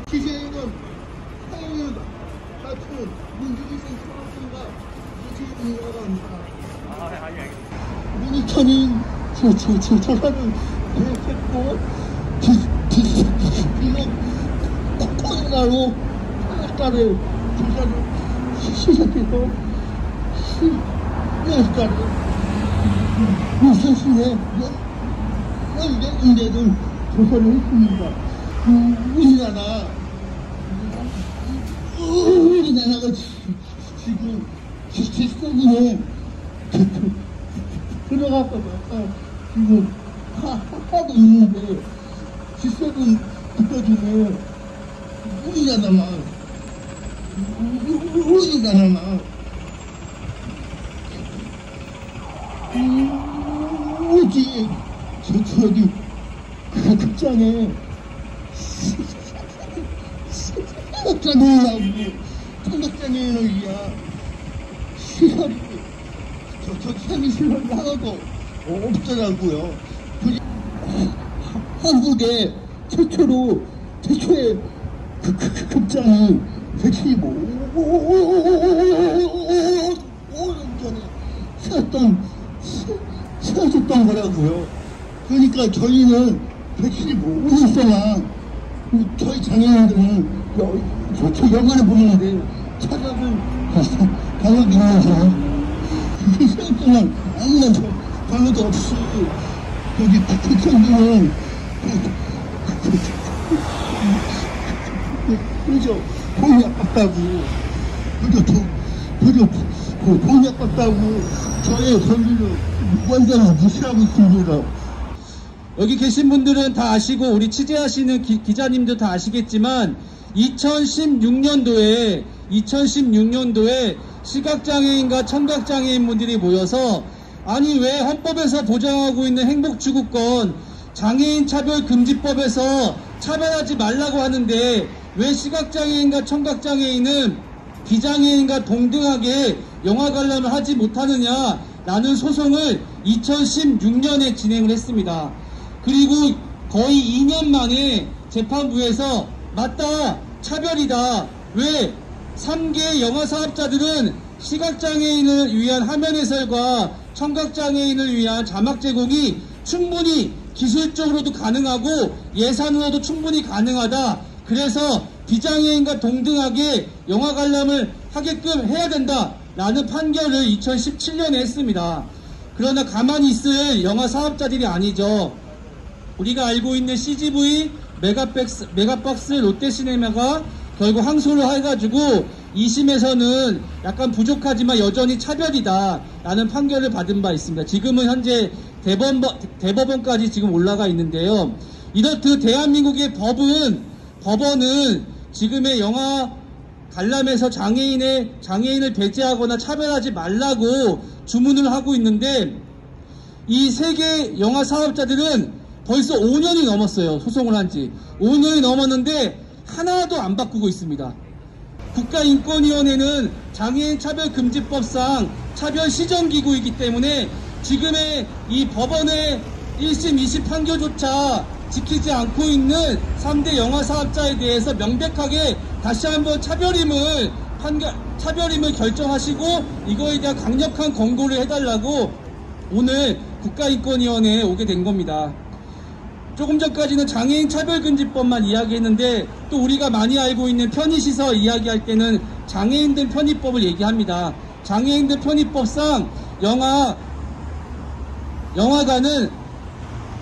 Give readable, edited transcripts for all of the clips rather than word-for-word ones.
기재에는 사용을 갖춘 문주기생 초록인가 이재용이라고 합니다. 문희천인 저 사람을 계획했고 코로나로 한달에 조사를 시작해서 10달에 우선순위에 연대인데도 조사를 했습니다. 우리나라가 지금 G7에 들어갈까 말까 지금 하고 있는데 G7 국가 중에 우리나라만 오직 저기 그 극장에 청각장애인을 위한 시설이 생리시설이 하나도 없더라고요. 한국에 최초의 그 극장이 115년 전에 세워졌던 거라고요. 그러니까 저희는 115년 동안 저희 장애인들은 저 영화를 보는데 차갑을 방학이면서 그 시간 동안 아무런 방해도 없이 여기 극장에는 그죠? 돈이 아깝다고 돈이 아깝다고 저의 권리를 완전히 무시하고 있습니다. 여기 계신 분들은 다 아시고 우리 취재하시는 기자님도 다 아시겠지만 2016년도에 시각장애인과 청각장애인 분들이 모여서 아니 왜 헌법에서 보장하고 있는 행복추구권 장애인 차별금지법에서 차별하지 말라고 하는데 왜 시각장애인과 청각장애인은 비장애인과 동등하게 영화 관람을 하지 못하느냐라는 소송을 2016년에 진행을 했습니다. 그리고 거의 2년 만에 재판부에서 맞다, 차별이다. 왜 3개 영화 사업자들은 시각장애인을 위한 화면 해설과 청각장애인을 위한 자막 제공이 충분히 기술적으로도 가능하고 예산으로도 충분히 가능하다. 그래서 비장애인과 동등하게 영화 관람을 하게끔 해야 된다라는 판결을 2017년에 했습니다. 그러나 가만히 있을 영화 사업자들이 아니죠. 우리가 알고 있는 CGV, 메가박스, 롯데시네마가 결국 항소를 해가지고 2심에서는 약간 부족하지만 여전히 차별이다 라는 판결을 받은 바 있습니다. 지금은 현재 대법원까지 지금 올라가 있는데요. 이렇듯 대한민국의 법원은 지금의 영화 관람에서 장애인을 배제하거나 차별하지 말라고 주문을 하고 있는데 이 세계 영화 사업자들은 벌써 5년이 넘었어요. 소송을 한 지 5년이 넘었는데 하나도 안 바꾸고 있습니다. 국가인권위원회는 장애인 차별금지법상 차별시정기구이기 때문에 지금의 이 법원의 1심, 2심 판결조차 지키지 않고 있는 3대 영화 사업자에 대해서 명백하게 다시 한번 차별임을 결정하시고 이거에 대한 강력한 권고를 해달라고 오늘 국가인권위원회에 오게 된 겁니다. 조금 전까지는 장애인 차별금지법만 이야기했는데 또 우리가 많이 알고 있는 편의시설 이야기할 때는 장애인들 편의법을 얘기합니다. 장애인들 편의법상 영화관은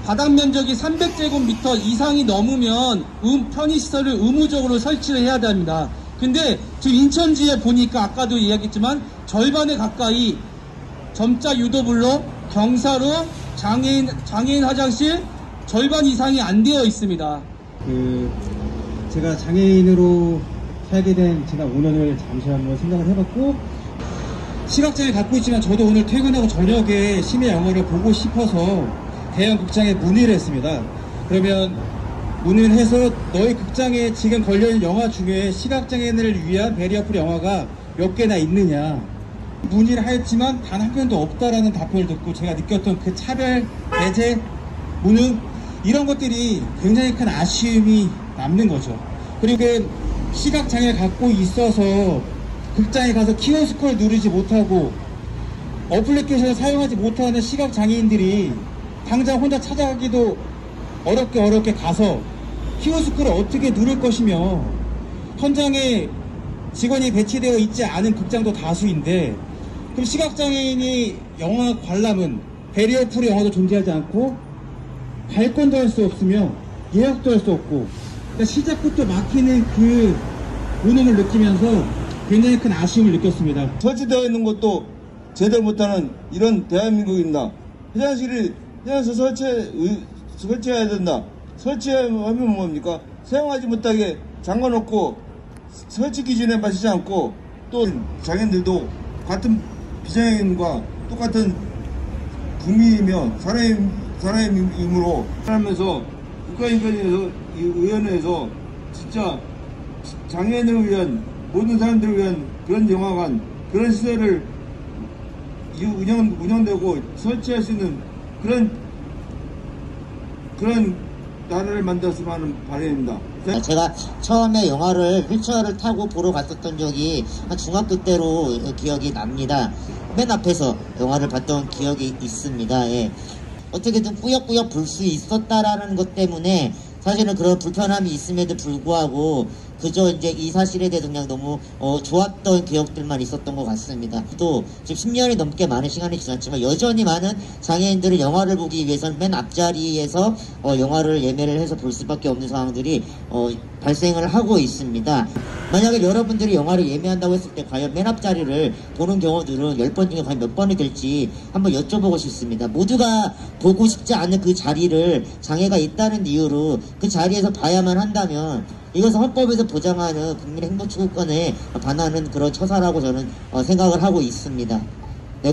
바닥 면적이 300제곱미터 이상이 넘으면 편의시설을 의무적으로 설치를 해야 됩니다. 근데 지금 인천지에 보니까 아까도 이야기했지만 절반에 가까이 점자 유도블록, 경사로, 장애인 화장실 절반 이상이 안 되어 있습니다. 제가 장애인으로 살게 된 지난 5년을 잠시 한번 생각을 해봤고 시각장애 갖고 있지만 저도 오늘 퇴근하고 저녁에 심야 영화를 보고 싶어서 대형 극장에 문의를 했습니다. 그러면 문의를 해서 너희 극장에 지금 걸려있는 영화 중에 시각장애인을 위한 베리어풀 영화가 몇 개나 있느냐 문의를 하였지만 단 한 편도 없다라는 답변을 듣고 제가 느꼈던 그 차별, 배제, 무능 이런 것들이 굉장히 큰 아쉬움이 남는 거죠. 그리고 시각장애를 갖고 있어서 극장에 가서 키오스크를 누르지 못하고 어플리케이션을 사용하지 못하는 시각장애인들이 당장 혼자 찾아가기도 어렵게 가서 키오스크를 어떻게 누를 것이며, 현장에 직원이 배치되어 있지 않은 극장도 다수인데, 그럼 시각장애인이 영화 관람은 베리어 프리 영화도 존재하지 않고 발권도 할 수 없으며 예약도 할 수 없고, 그러니까 시작부터 막히는 그 무능을 느끼면서 굉장히 큰 아쉬움을 느꼈습니다. 설치되어 있는 것도 제대로 못하는 이런 대한민국입니다. 화장실 설치해야 된다. 설치하면 뭡니까? 사용하지 못하게 잠가놓고 설치 기준에 맞추지 않고, 또 장애인들도 같은 비장애인과 똑같은 국민이며 사람이므로 하면서 국가인권위원회에서 진짜 장애인을 위한, 모든 사람들을 위한 그런 영화관, 그런 시설을 운영되고 설치할 수 있는 그런 나라를 만들었으면 하는 바람입니다. 제가 처음에 영화를 휠체어를 타고 보러 갔었던 적이 한 중학교 때로 기억이 납니다. 맨 앞에서 영화를 봤던 기억이 있습니다. 예. 어떻게든 꾸역꾸역 볼 수 있었다라는 것 때문에 사실은 그런 불편함이 있음에도 불구하고 그저 이제 이 사실에 대해서 그냥 너무 좋았던 기억들만 있었던 것 같습니다. 또 지금 10년이 넘게 많은 시간이 지났지만 여전히 많은 장애인들은 영화를 보기 위해서는 맨 앞자리에서 영화를 예매를 해서 볼 수밖에 없는 상황들이 발생을 하고 있습니다. 만약에 여러분들이 영화를 예매한다고 했을 때 과연 맨 앞자리를 보는 경우들은 10번 중에 과연 몇 번이 될지 한번 여쭤보고 싶습니다. 모두가 보고 싶지 않은 그 자리를 장애가 있다는 이유로 그 자리에서 봐야만 한다면 이것은 헌법에서 보장하는 국민 행복추구권에 반하는 그런 처사라고 저는 생각을 하고 있습니다. 네.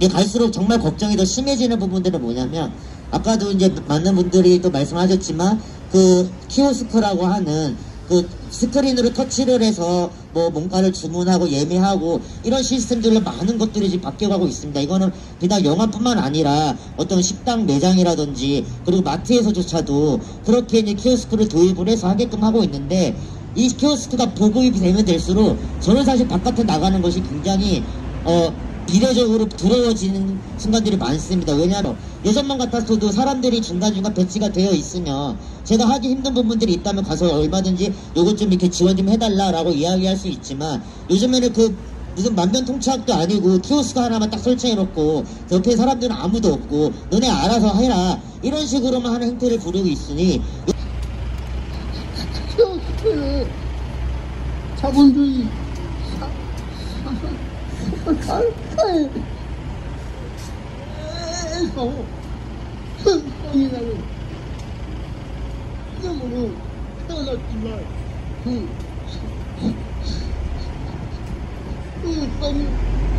갈수록 정말 걱정이 더 심해지는 부분들은 뭐냐면, 아까도 이제 많은 분들이 또 말씀하셨지만 그 키오스크라고 하는 그 스크린으로 터치를 해서 뭐 뭔가를 주문하고 예매하고 이런 시스템들로 많은 것들이 지금 바뀌어가고 있습니다. 이거는 그냥 영화뿐만 아니라 어떤 식당 매장이라든지 그리고 마트에서조차도 그렇게 이제 키오스크를 도입을 해서 하게끔 하고 있는데, 이 키오스크가 보급이 되면 될수록 저는 사실 바깥에 나가는 것이 굉장히 이례적으로 두려워지는 순간들이 많습니다. 왜냐하면 예전만 같았어도 사람들이 중간중간 배치가 되어 있으면 제가 하기 힘든 부분들이 있다면 가서 얼마든지 요것 좀 이렇게 지원 좀 해달라라고 이야기할 수 있지만, 요즘에는 그 무슨 만병통치약도 아니고 키오스크 하나만 딱 설치해놓고 옆에 사람들은 아무도 없고 너네 알아서 해라 이런 식으로만 하는 행태를 부르고 있으니, 키오스크는 자본주의 에서 흥성이라는 이름으로 태어났지만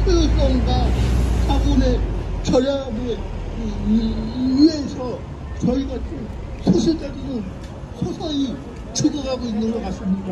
흥성과 자본의 결합을 위해서 저희가 좀 소수자들은 서서히 죽어가고 있는 것 같습니다.